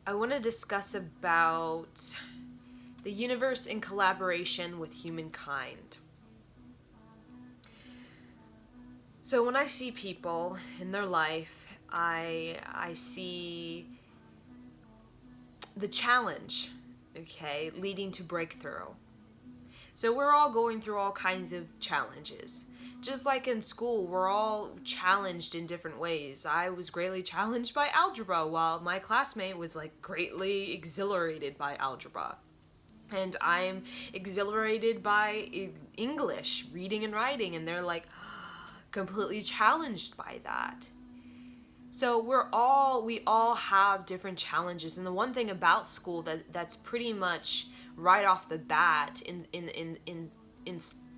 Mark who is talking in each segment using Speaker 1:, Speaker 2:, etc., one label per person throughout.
Speaker 1: I want to discuss about the universe in collaboration with humankind. So when I see people in their life, I see the challenge, okay, leading to breakthrough. So we're all going through all kinds of challenges. Just like in school, we're all challenged in different ways. I was greatly challenged by algebra, while my classmate was greatly exhilarated by algebra. And I'm exhilarated by English, reading and writing, and they're completely challenged by that. So we all have different challenges, and the one thing about school that's pretty much right off the bat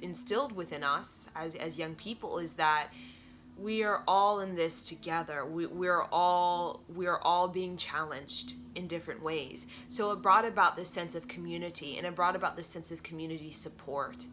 Speaker 1: instilled within us as young people is that we are all in this together. We're all being challenged in different ways. So it brought about this sense of community, and it brought about this sense of community support.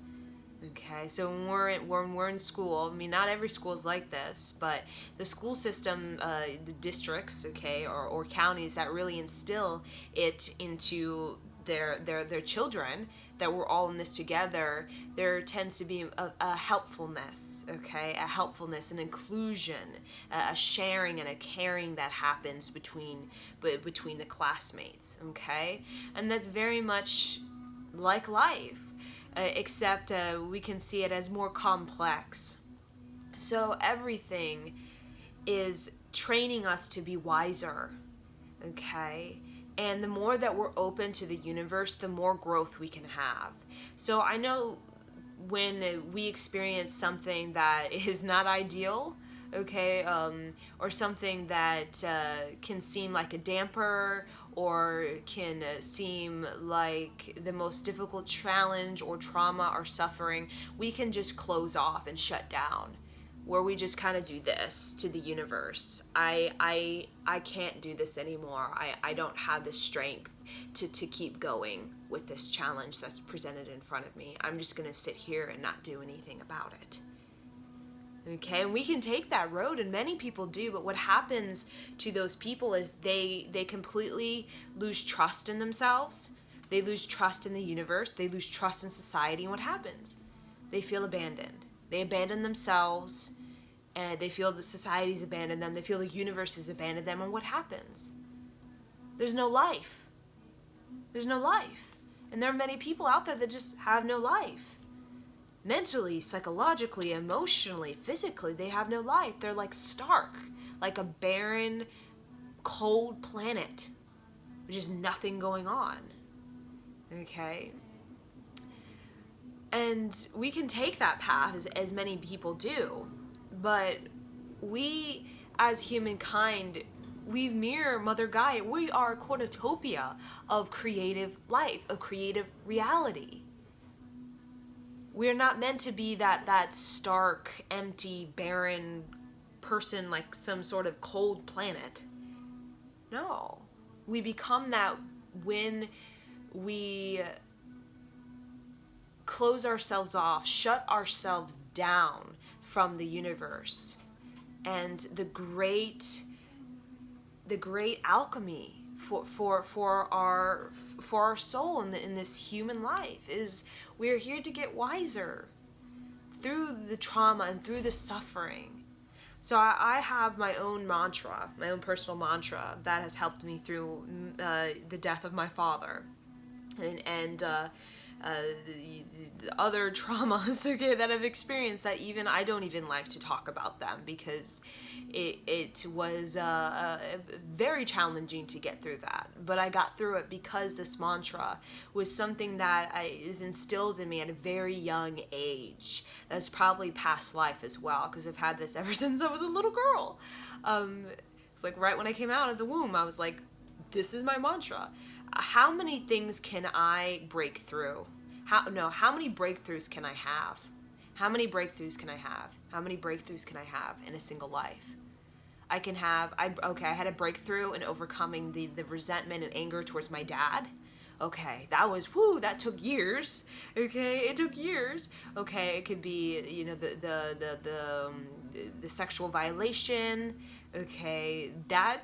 Speaker 1: Okay, so when we're in school, I mean, not every school is like this, but the school system, the districts, okay, or counties that really instill it into their children, that we're all in this together, there tends to be a helpfulness, okay, a helpfulness, an inclusion, a sharing and a caring that happens between the classmates, okay, and that's very much like life. Except we can see it as more complex. So everything is training us to be wiser, okay? And the more that we're open to the universe, the more growth we can have. So I know when we experience something that is not ideal, okay, or something that can seem like a damper or can seem like the most difficult challenge or trauma or suffering, we can just close off and shut down, where we just kind of do this to the universe. I can't do this anymore. I don't have the strength to keep going with this challenge that's presented in front of me. I'm just going to sit here and not do anything about it. Okay, and we can take that road, and many people do, but what happens to those people is they completely lose trust in themselves. They lose trust in the universe. They lose trust in society, and what happens? They feel abandoned. They abandon themselves, and they feel the society's abandoned them. They feel the universe has abandoned them, and what happens? There's no life. There's no life. And there are many people out there that just have no life. Mentally, psychologically, emotionally, physically, they have no life. They're like stark, like a barren, cold planet, with just nothing going on. Okay? And we can take that path, as many people do, but we, as humankind, we mirror Mother Gaia. We are a cornucopia of creative life, of creative reality. We're not meant to be that stark, empty, barren person like some sort of cold planet. No. We become that when we close ourselves off, shut ourselves down from the universe and the great alchemy for our soul in this human life is we're here to get wiser through the trauma and through the suffering. So I have my own mantra, my own personal mantra that has helped me through the death of my father and the other traumas, okay, that I've experienced that even I don't even like to talk about them because it was very challenging to get through that. But I got through it because this mantra was something that is instilled in me at a very young age. That's probably past life as well, because I've had this ever since I was a little girl. It's like right when I came out of the womb, I was like, this is my mantra. How many things can I break through? How many breakthroughs can I have? How many breakthroughs can I have? How many breakthroughs can I have in a single life? I had a breakthrough in overcoming the resentment and anger towards my dad. Okay, that took years. Okay, it took years. Okay, it could be, the sexual violation, Okay, that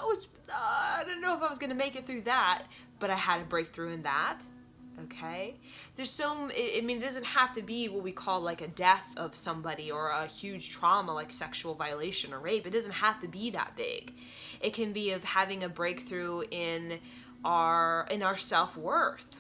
Speaker 1: was I don't know if I was gonna make it through that, but I had a breakthrough in that. Okay, there's I mean, it doesn't have to be what we call like a death of somebody or a huge trauma like sexual violation or rape. It doesn't have to be that big. It can be of having a breakthrough in our self-worth.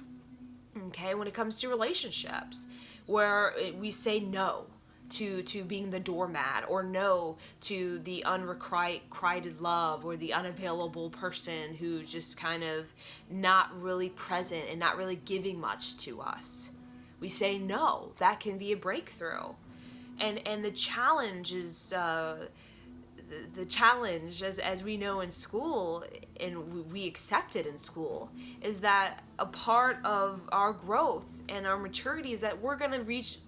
Speaker 1: Okay, when it comes to relationships, where we say no to being the doormat, or no to the unrequited love, or the unavailable person who just kind of not really present and not really giving much to us. We say no. That can be a breakthrough. And the challenge is the challenge, as we know in school, and we accept it in school, is that a part of our growth and our maturity is that we're going to reach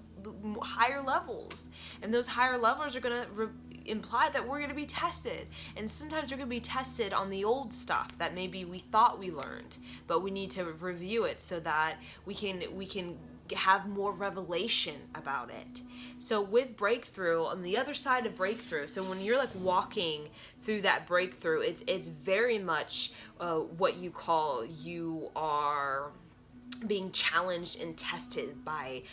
Speaker 1: higher levels, and those higher levels are going to imply that we're going to be tested, and sometimes we're going to be tested on the old stuff that maybe we thought we learned, but we need to review it so that we can have more revelation about it. So with breakthrough, on the other side of breakthrough, so when you're like walking through that breakthrough, it's very much what you are being challenged and tested by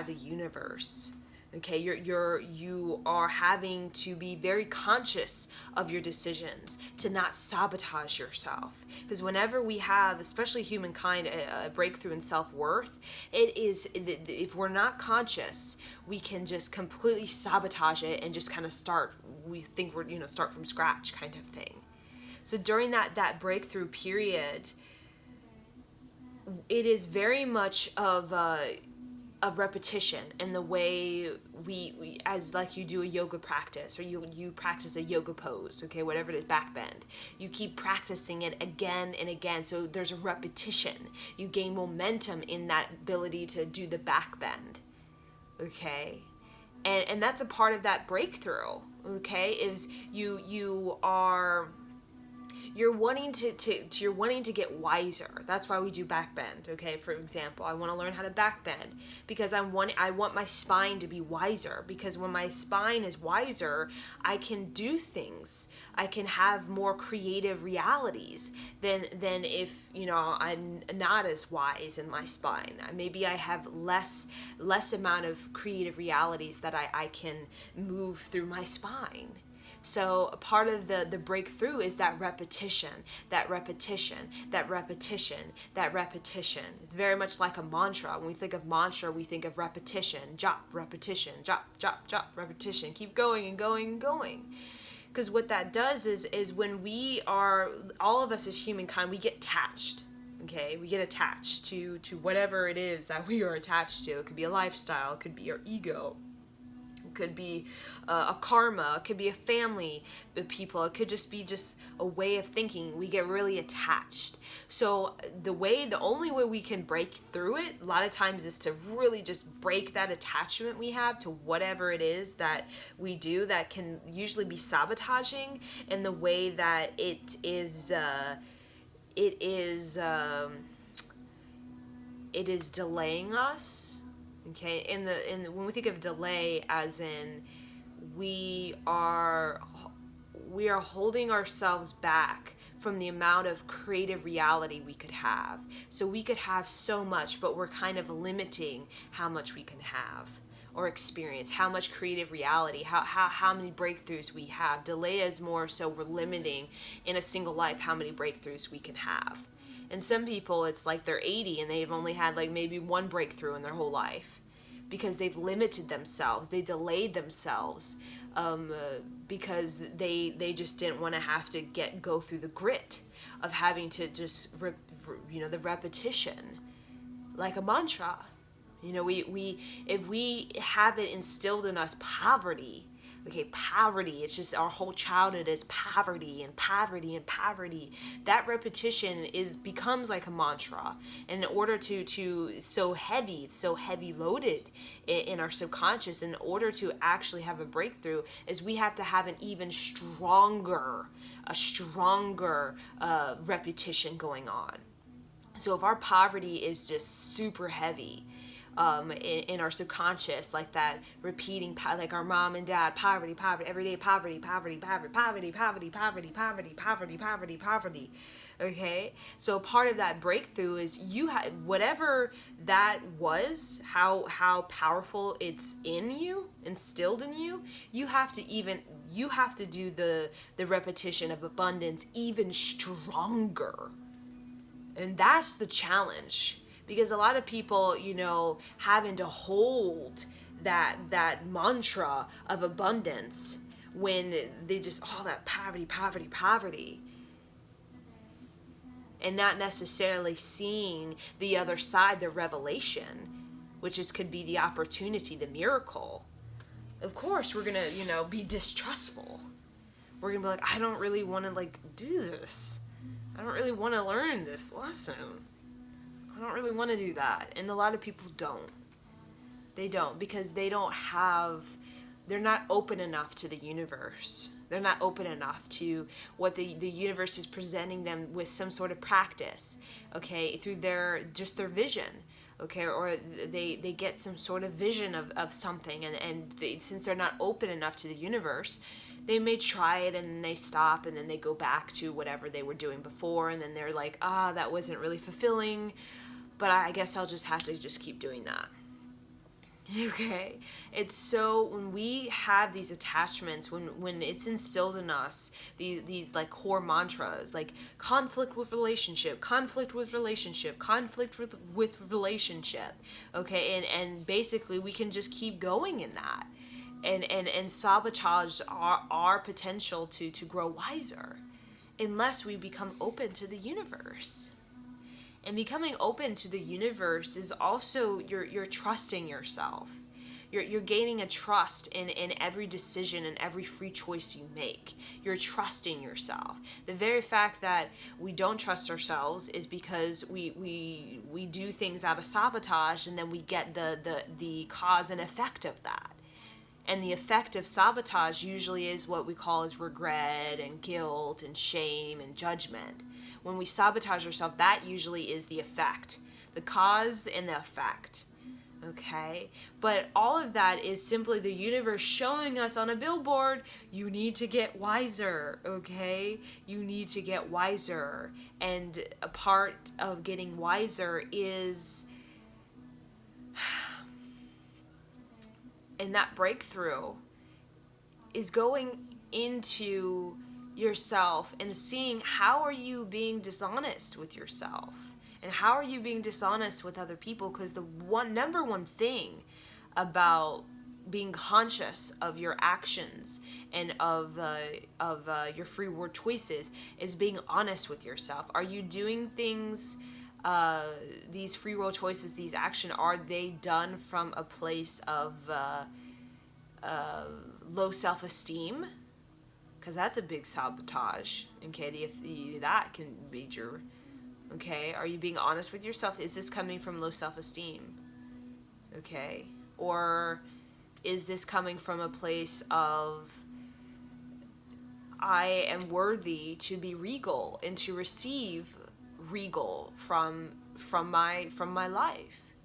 Speaker 1: the universe. Okay, you are having to be very conscious of your decisions, to not sabotage yourself. Because whenever we have, especially humankind, a breakthrough in self-worth, it is, if we're not conscious, we can just completely sabotage it and just kind of we think we're, start from scratch kind of thing. So during that breakthrough period, it is very much of repetition in the way we as like you do a yoga practice, or you practice a yoga pose, okay, whatever it is, back bend. You keep practicing it again and again, so there's a repetition. You gain momentum in that ability to do the back bend, okay, and that's a part of that breakthrough, okay, is you're wanting to get wiser. That's why we do back bend. Okay, for example, I want to learn how to back bend because I want my spine to be wiser, because when my spine is wiser, I can do things. I can have more creative realities than if I'm not as wise in my spine. Maybe I have less amount of creative realities that I can move through my spine. So a part of the breakthrough is that repetition, that repetition, that repetition, that repetition. It's very much like a mantra. When we think of mantra, we think of repetition, jop, repetition, jop, jop, jop, repetition. Keep going and going and going. Because what that does is when we are, all of us as humankind, we get attached. Okay, we get attached to whatever it is that we are attached to. It could be a lifestyle, it could be our ego, could be a karma, it could be a family of people, it could just be a way of thinking. We get really attached. So the only way we can break through it a lot of times is to really just break that attachment we have to whatever it is that we do that can usually be sabotaging in the way that it is delaying us. Okay, when we think of delay, as in we are holding ourselves back from the amount of creative reality we could have. So we could have so much, but we're kind of limiting how much we can have or experience, how much creative reality, how many breakthroughs we have. Delay is more so we're limiting in a single life how many breakthroughs we can have. And some people, it's like they're 80 and they've only had like maybe one breakthrough in their whole life because they've limited themselves. They delayed themselves because they just didn't want to have to go through the grit of having to just, the repetition, like a mantra. If we have it instilled in us, poverty. Okay, poverty, it's just our whole childhood is poverty and poverty and poverty. That repetition becomes like a mantra. And in order it's so heavy loaded in our subconscious, in order to actually have a breakthrough, is we have to have an even stronger repetition going on. So if our poverty is just super heavy, in our subconscious, like that repeating, like our mom and dad, poverty, poverty, everyday poverty, poverty, poverty, poverty, poverty, poverty, poverty, poverty, poverty, poverty. Okay, so part of that breakthrough is you have whatever that was, how powerful it's in you, instilled in you. You have to do the repetition of abundance even stronger, and that's the challenge. Because a lot of people, having to hold that mantra of abundance when they just all that poverty, poverty, poverty, and not necessarily seeing the other side, the revelation, which could be the opportunity, the miracle. Of course, we're gonna, be distrustful. We're gonna be like, I don't really want to do this. I don't really want to learn this lesson. I don't really want to do that. And a lot of people don't. They don't, because they're not open enough to the universe. They're not open enough to what the universe is presenting them with, some sort of practice, okay, through their vision, okay, or they get some sort of vision of something, and since they're not open enough to the universe, they may try it and then they stop and then they go back to whatever they were doing before, and then they're like, that wasn't really fulfilling, but I guess I'll just have to keep doing that. Okay, it's so when we have these attachments, when it's instilled in us, these like core mantras, like conflict with relationship, conflict with relationship, conflict with relationship, okay, and basically we can just keep going in that, and sabotage our potential to grow wiser, unless we become open to the universe. And becoming open to the universe is also you're trusting yourself. You're gaining a trust in every decision and every free choice you make. You're trusting yourself. The very fact that we don't trust ourselves is because we do things out of sabotage, and then we get the cause and effect of that. And the effect of sabotage usually is what we call as regret and guilt and shame and judgment. When we sabotage ourselves, that usually is the effect, the cause and the effect, okay? But all of that is simply the universe showing us on a billboard, you need to get wiser, okay? You need to get wiser. And a part of getting wiser is, and that breakthrough is going into yourself and seeing how are you being dishonest with yourself, and how are you being dishonest with other people. Because the number one thing about being conscious of your actions and of your free will choices is being honest with yourself. Are you doing things, these free will choices, these actions, are they done from a place of low self-esteem? Because that's a big sabotage, okay, if that can be your, okay, are you being honest with yourself? Is this coming from low self-esteem, okay, or is this coming from a place of, I am worthy to be regal and to receive regal from my life?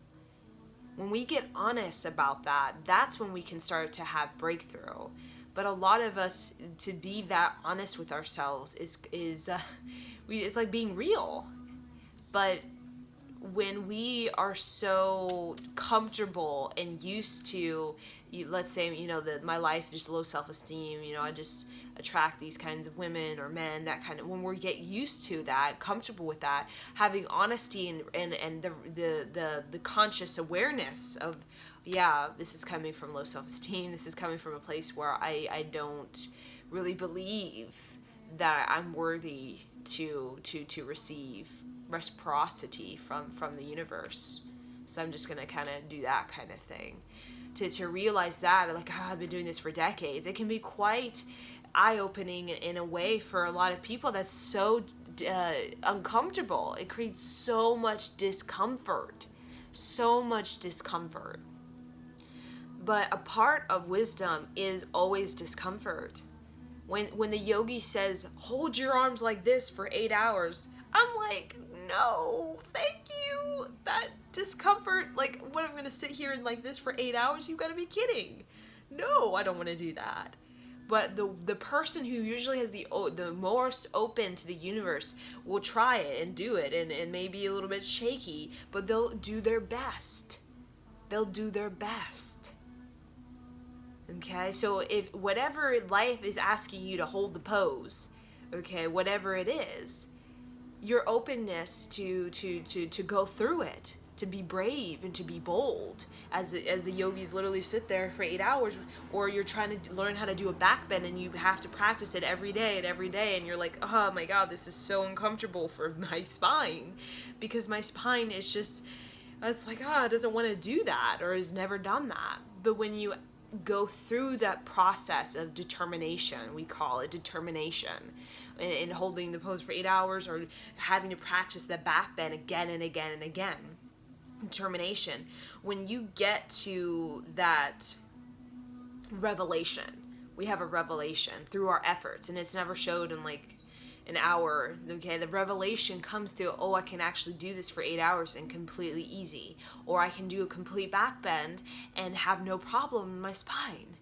Speaker 1: When we get honest about that, that's when we can start to have breakthrough. But a lot of us, to be that honest with ourselves is it's like being real. But when we are so comfortable and used to, let's say, my life, just low self-esteem, I just attract these kinds of women or men, that kind of, when we get used to that, comfortable with that, having honesty and the conscious awareness of, yeah, this is coming from low self-esteem, this is coming from a place where I don't really believe that I'm worthy to receive reciprocity from the universe. So I'm just gonna kind of do that kind of thing. To realize that, like, I've been doing this for decades, it can be quite eye-opening in a way for a lot of people. That's so uncomfortable. It creates so much discomfort. But a part of wisdom is always discomfort. When the yogi says, hold your arms like this for 8 hours, I'm like, no, thank you. That discomfort, like, what, I'm gonna sit here and like this for 8 hours? You gotta be kidding. No, I don't want to do that. But the person who usually has the most open to the universe will try it and do it, and maybe a little bit shaky, but they'll do their best. They'll do their best. Okay, so if whatever life is asking you to hold the pose, okay, whatever it is, your openness to go through it, to be brave and to be bold, as the yogis literally sit there for 8 hours, or you're trying to learn how to do a back bend and you have to practice it every day, and you're like, oh my god, this is so uncomfortable for my spine, because my spine is just, it's like, it doesn't want to do that, or has never done that. But when you go through that process of determination, we call it determination, in holding the pose for 8 hours, or having to practice the back bend again and again and again, determination, when you get to that revelation, we have a revelation through our efforts, and it's never showed in like an hour, okay, the revelation comes through, oh, I can actually do this for 8 hours and completely easy, or I can do a complete back bend and have no problem in my spine.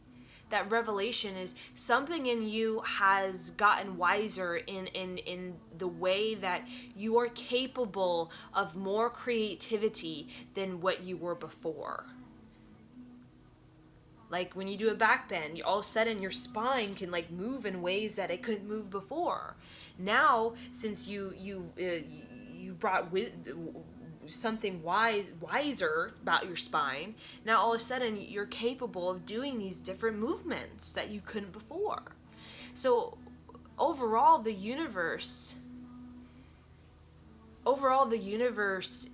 Speaker 1: That revelation is something in you has gotten wiser in the way that you are capable of more creativity than what you were before. Like when you do a back bend, all of a sudden your spine can like move in ways that it couldn't move before. Now, since you brought something wiser about your spine, now all of a sudden you're capable of doing these different movements that you couldn't before. So overall the universe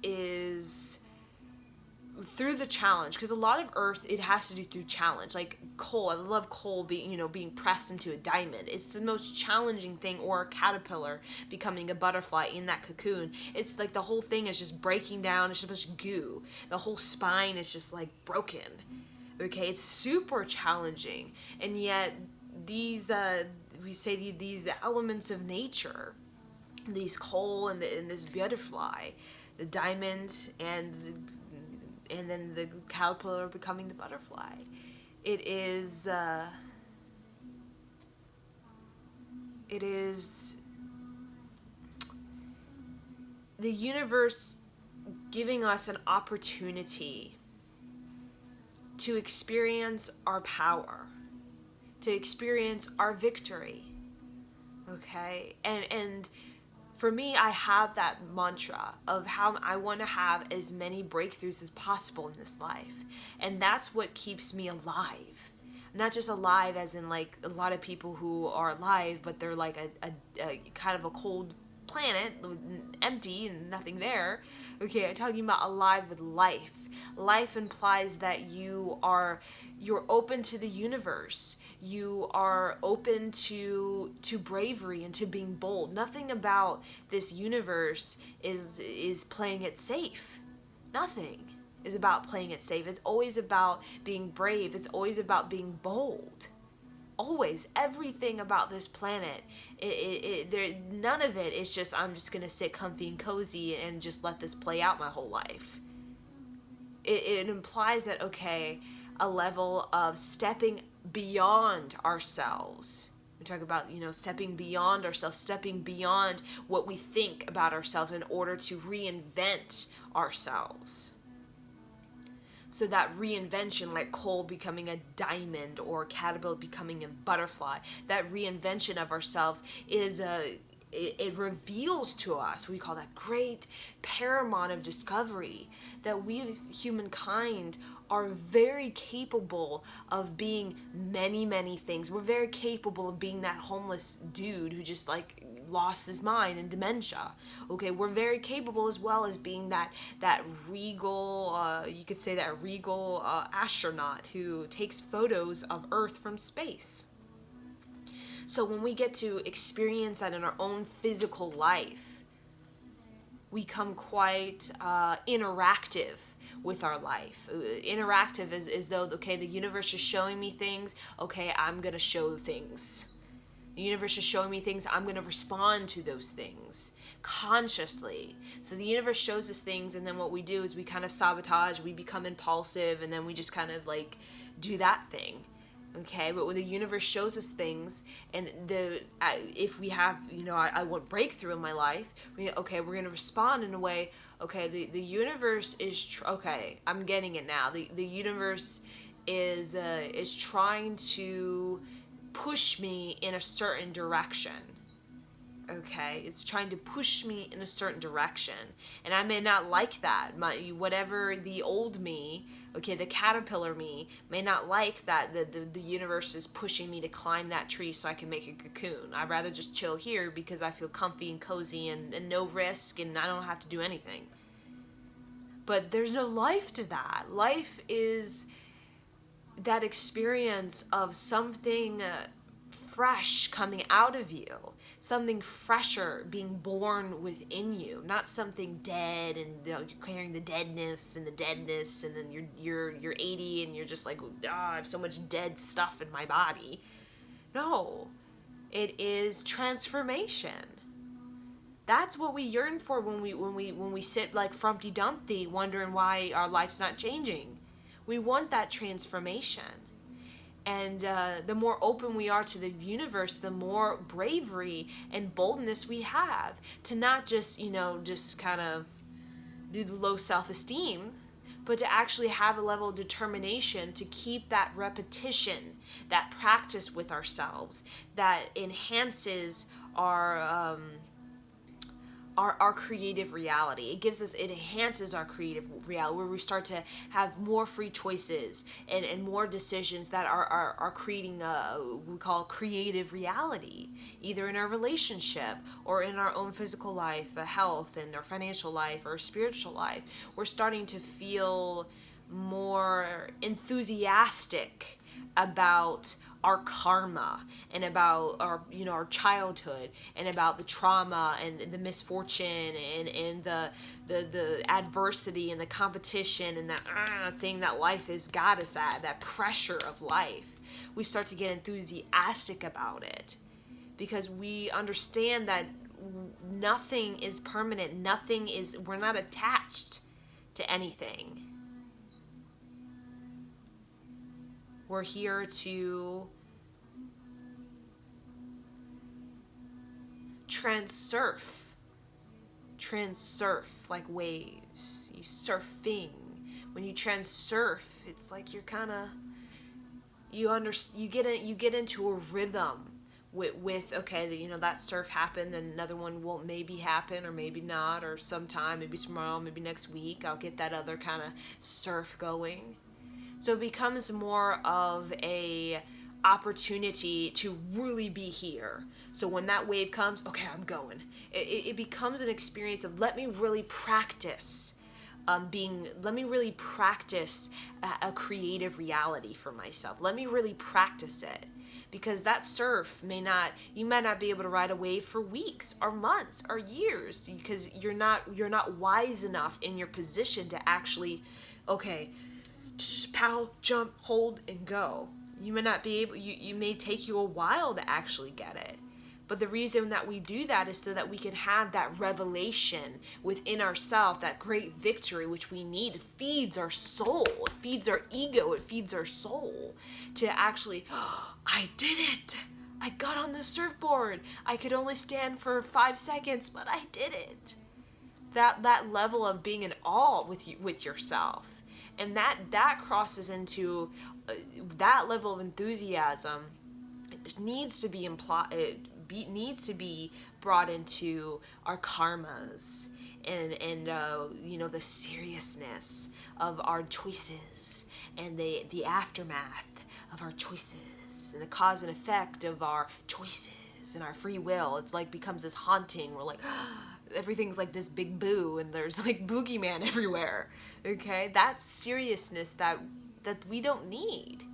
Speaker 1: is through the challenge, because a lot of earth, it has to do through challenge. Like coal, I love coal being pressed into a diamond. It's the most challenging thing, or a caterpillar becoming a butterfly in that cocoon. It's like the whole thing is just breaking down. It's just goo. The whole spine is just like broken. Okay, it's super challenging, and yet these these elements of nature, these coal and this butterfly, the diamond and then the caterpillar becoming the butterfly. It is the universe giving us an opportunity to experience our power, to experience our victory. Okay? And for me, I have that mantra of how I want to have as many breakthroughs as possible in this life. And that's what keeps me alive. Not just alive as in like a lot of people who are alive, but they're like a kind of a cold planet, empty and nothing there. Okay, I'm talking about alive with life. Life implies that you're open to the universe. You are open to bravery and to being bold. Nothing about this universe is playing it safe. Nothing is about playing it safe. It's always about being brave. It's always about being bold. Always. Everything about this planet, none of it is just, I'm just going to sit comfy and cozy and just let this play out my whole life. It implies that, okay, a level of stepping beyond ourselves. We talk about, stepping beyond ourselves, stepping beyond what we think about ourselves in order to reinvent ourselves. So that reinvention, like coal becoming a diamond or a caterpillar becoming a butterfly, that reinvention of ourselves is it reveals to us, we call that great paramount of discovery, that we, humankind, are very capable of being many, many things. We're very capable of being that homeless dude who just like lost his mind in dementia. Okay, we're very capable as well as being that regal, you could say that regal astronaut who takes photos of Earth from space. So when we get to experience that in our own physical life, we become quite interactive with our life. Interactive is as though, okay, the universe is showing me things, okay, I'm going to show things. The universe is showing me things. I'm going to respond to those things consciously. So the universe shows us things, and then what we do is we kind of sabotage, we become impulsive, and then we just kind of like do that thing. Okay, but when the universe shows us things, and if we have, I want breakthrough in my life, we're going to respond in a way. Okay, the universe is okay. I'm getting it now. The universe is trying to push me in a certain direction. Okay, it's trying to push me in a certain direction, and I may not like that. Whatever the old me, okay, the caterpillar me, may not like that the universe is pushing me to climb that tree so I can make a cocoon. I'd rather just chill here because I feel comfy and cozy and no risk, and I don't have to do anything. But there's no life to that. Life is that experience of something fresh coming out of you, something fresher being born within you, not something dead, and you're carrying the deadness, and then you're 80 and you're just like, I have so much dead stuff in my body. No, it is transformation. That's what we yearn for when we sit like Frumpty Dumpty wondering why our life's not changing. We want that transformation. And the more open we are to the universe, the more bravery and boldness we have to not just kind of do the low self-esteem, but to actually have a level of determination to keep that repetition, that practice with ourselves that enhances our creative reality. It enhances our creative reality, where we start to have more free choices and more decisions that are creating we call creative reality, either in our relationship or in our own physical life, health, and our financial life or spiritual life. We're starting to feel more enthusiastic about our karma and about our childhood and about the trauma and the misfortune and the adversity and the competition and that thing that life has got us at, that pressure of life. We start to get enthusiastic about it because we understand that nothing is permanent. We're not attached to anything. We're here to transurf like waves. You surfing. When you transurf, it's like you're kind of you get into a rhythm with okay, that surf happened, and another one will maybe happen or maybe not, or sometime, maybe tomorrow, maybe next week, I'll get that other kind of surf going. So it becomes more of a opportunity to really be here. So when that wave comes, okay, I'm going. It becomes an experience of let me really practice let me really practice a creative reality for myself. Let me really practice it. Because that surf you might not be able to ride a wave for weeks or months or years because you're not wise enough in your position to actually, okay, paddle, jump, hold, and go. You may not be able, you may take you a while to actually get it. But the reason that we do that is so that we can have that revelation within ourselves, that great victory which we need. It feeds our soul, it feeds our ego, it feeds our soul to actually, I did it. I got on the surfboard. I could only stand for 5 seconds, but I did it. That level of being in awe with yourself. And that crosses into that level of enthusiasm needs to be needs to be brought into our karmas and the seriousness of our choices and the aftermath of our choices and the cause and effect of our choices and our free will. It's like becomes this haunting. We're like, everything's like this big boo and there's like boogeyman everywhere. Okay, that's seriousness that we don't need.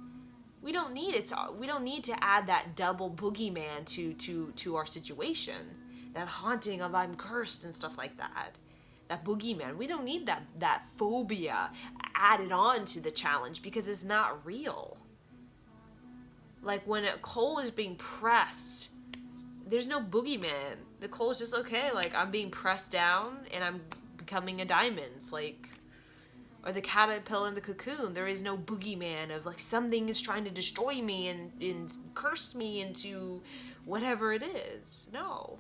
Speaker 1: We don't need it. We don't need to add that double boogeyman to our situation. That haunting of I'm cursed and stuff like that. That boogeyman. We don't need that phobia added on to the challenge because it's not real. Like when a coal is being pressed there's no boogeyman. Nicole's just okay. Like, I'm being pressed down and I'm becoming a diamond. It's like, or the caterpillar in the cocoon. There is no boogeyman of like something is trying to destroy me and curse me into whatever it is. No,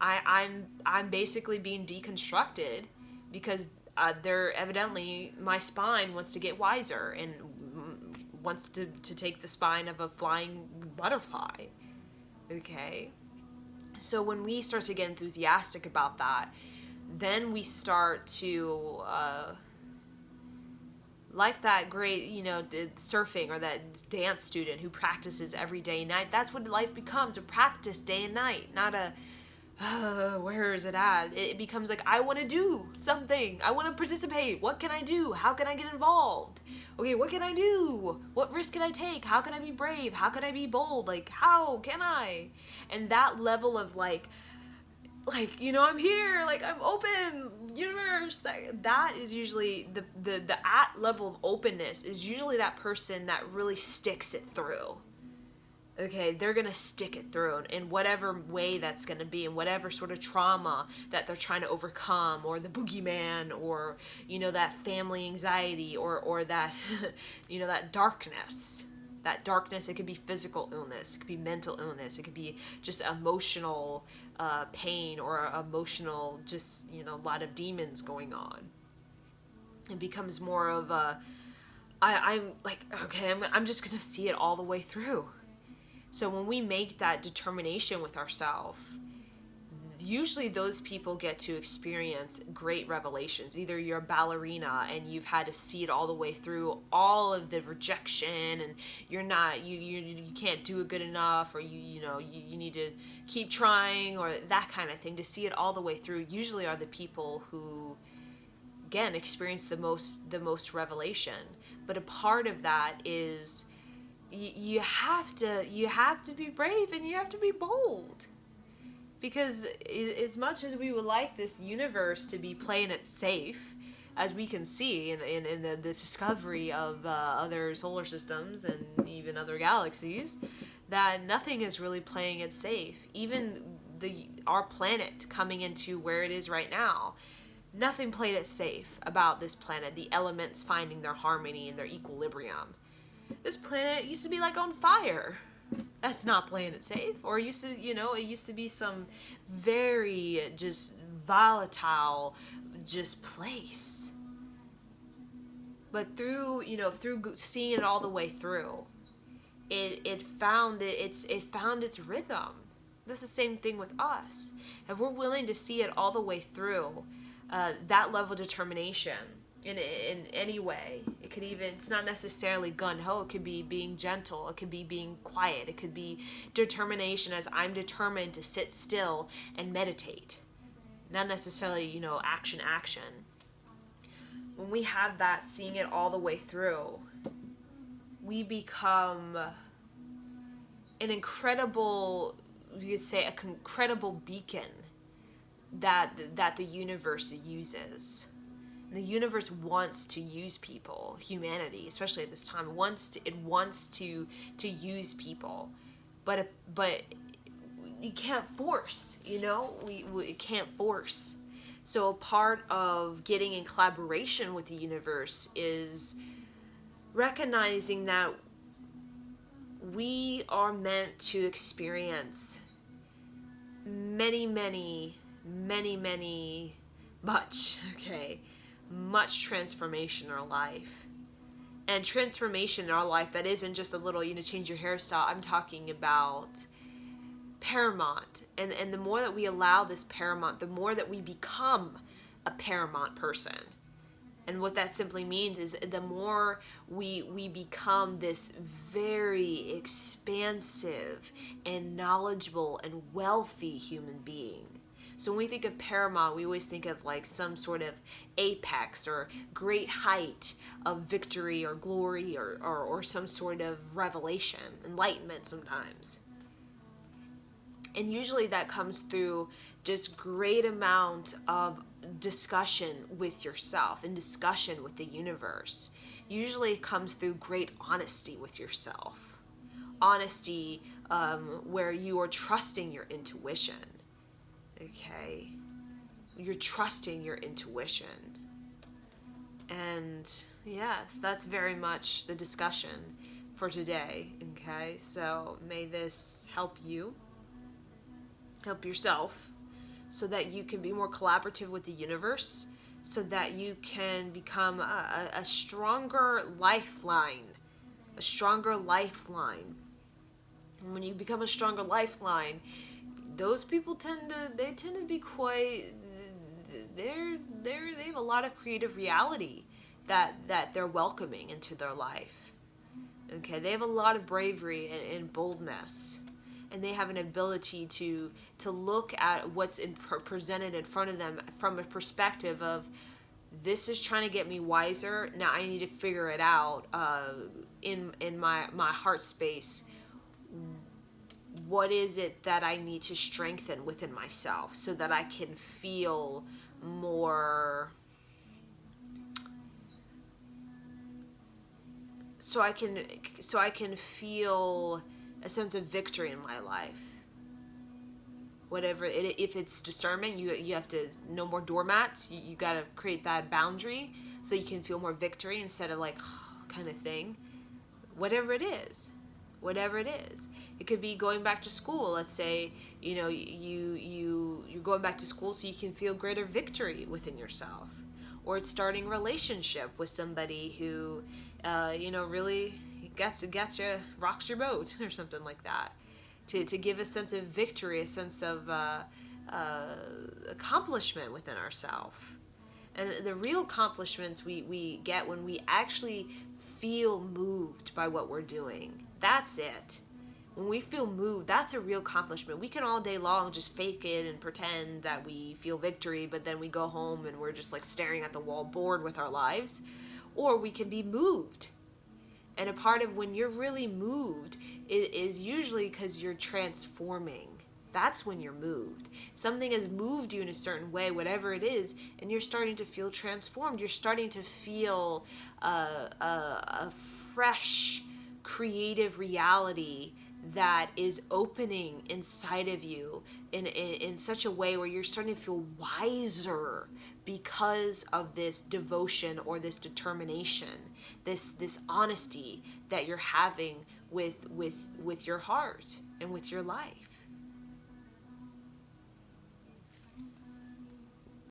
Speaker 1: I'm basically being deconstructed because they're evidently, my spine wants to get wiser and wants to take the spine of a flying butterfly. Okay, so when we start to get enthusiastic about that, then we start to like that great, surfing or that dance student who practices every day and night. That's what life becomes, a practice day and night, not a where is it at? It becomes like, I want to do something. I want to participate. What can I do? How can I get involved? Okay, what can I do? What risk can I take? How can I be brave? How can I be bold? Like, how can I? And that level of like, I'm here, like, I'm open, universe, that is usually the at level of openness is usually that person that really sticks it through. Okay, they're gonna stick it through in whatever way that's gonna be, in whatever sort of trauma that they're trying to overcome, or the boogeyman, or that family anxiety, or that that darkness. That darkness, it could be physical illness, it could be mental illness, it could be just emotional pain, or emotional, just a lot of demons going on. It becomes more of a, I'm like, okay, I'm just gonna see it all the way through. So when we make that determination with ourselves, usually those people get to experience great revelations. Either you're a ballerina and you've had to see it all the way through all of the rejection, and you're not, you can't do it good enough, or you need to keep trying, or that kind of thing, to see it all the way through. Usually are the people who, again, experience the most revelation. But a part of that is you have to be brave and you have to be bold. Because as much as we would like this universe to be playing it safe, as we can see in the discovery of other solar systems and even other galaxies, that nothing is really playing it safe. Even our planet coming into where it is right now, nothing played it safe about this planet, the elements finding their harmony and their equilibrium. This planet used to be like on fire. That's not playing it safe. Or it used to be some very just volatile just place. But through seeing it all the way through, it found its rhythm. This is the same thing with us. If we're willing to see it all the way through, that level of determination in any way, it's not necessarily gung-ho, it could be being gentle, it could be being quiet, it could be determination, as I'm determined to sit still and meditate, not necessarily action. When we have that, seeing it all the way through, we become an incredible, you could say, a incredible beacon that the universe uses. The universe wants to use people, humanity, especially at this time, it wants to use people, but you can't force, we can't force. So a part of getting in collaboration with the universe is recognizing that we are meant to experience much transformation in our life. And transformation in our life that isn't just a little, change your hairstyle. I'm talking about paramount. And the more that we allow this paramount, the more that we become a paramount person. And what that simply means is the more we become this very expansive and knowledgeable and wealthy human being. So when we think of paramount, we always think of like some sort of apex or great height of victory or glory or some sort of revelation, enlightenment sometimes. And usually that comes through just great amount of discussion with yourself and discussion with the universe. Usually it comes through great honesty with yourself. honesty, where you are trusting your intuition. Okay, you're trusting your intuition. And yes, that's very much the discussion for today. Okay, so may this help you, help yourself, so that you can be more collaborative with the universe, so that you can become a stronger lifeline. A stronger lifeline. And when you become a stronger lifeline, those people tend to be quite, they have a lot of creative reality that they're welcoming into their life. Okay, they have a lot of bravery and boldness, and they have an ability to look at what's presented in front of them from a perspective of, this is trying to get me wiser. Now I need to figure it out in my heart space. What is it that I need to strengthen within myself so that I can feel more, so I can feel a sense of victory in my life. Whatever it, if it's discernment, you have to, no more doormats. You got to create that boundary so you can feel more victory instead of like kind of thing. Whatever it is. It could be going back to school. Let's say, you're going back to school so you can feel greater victory within yourself. Or it's starting a relationship with somebody who, really gets you, rocks your boat or something like that. To give a sense of victory, a sense of accomplishment within ourselves. And the real accomplishments we get when we actually feel moved by what we're doing. That's it. When we feel moved, that's a real accomplishment. We can all day long just fake it and pretend that we feel victory, but then we go home and we're just like staring at the wall, bored with our lives. Or we can be moved. And a part of when you're really moved is usually because you're transforming. That's when you're moved. Something has moved you in a certain way, whatever it is, and you're starting to feel transformed. You're starting to feel a fresh, creative reality that is opening inside of you in such a way where you're starting to feel wiser because of this devotion or this determination, this honesty that you're having with your heart and with your life.